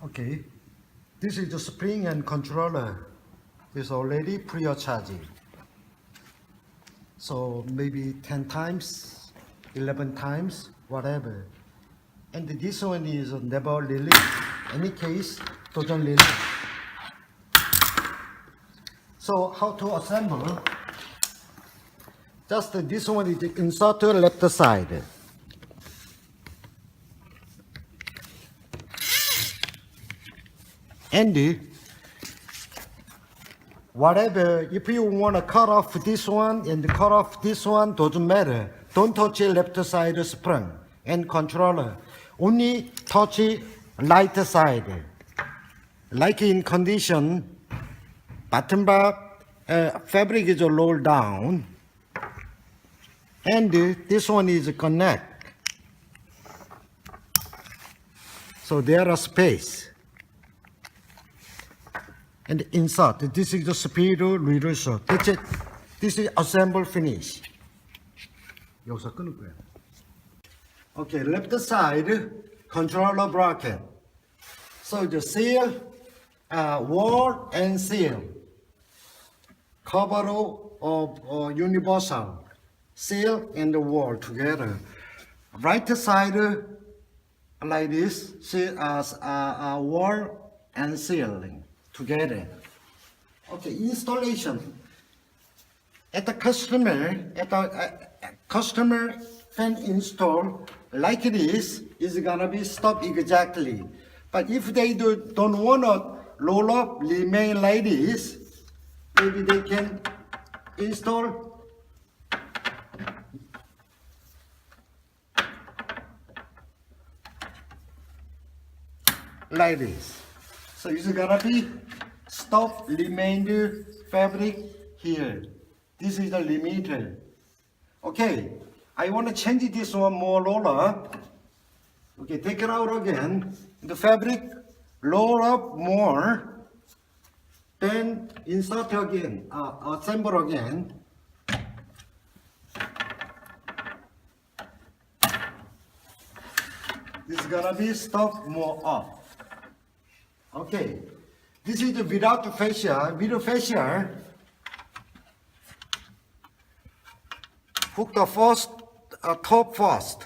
Okay, this is the spring and controller. It's already pre-charging. So maybe 10 times, 11 times, whatever. And this one is never released. Any case, doesn't release. So how to assemble? Just this one is insert to left side. And whatever, if you want to cut off this one and cut off this one, doesn't matter. Don't touch left side spring and controller. Only touch right side. Like in condition, bottom bar fabric is rolled down, and this one is connect. So there are space. And insert. This is the speed release. That's it. This is assemble finish. 여기서 끊을 거야. Okay, left side controller bracket. So the seal, wall and seal. Cover of universal. Seal and the wall together. Right side like this. See wall and ceiling together. Okay, installation. At the customer can install like this is gonna be stopped exactly. But if they don't wanna roll up, remain like this, maybe they can install like this. So it's gonna be stop remainder fabric here. This is the limiter. Okay, I want to change this one more roller. Okay, take it out again. The fabric roll up more. Then insert again, assemble again. This is gonna be stop more up. Okay, this is the without fascia. With fascia, hook the first top first.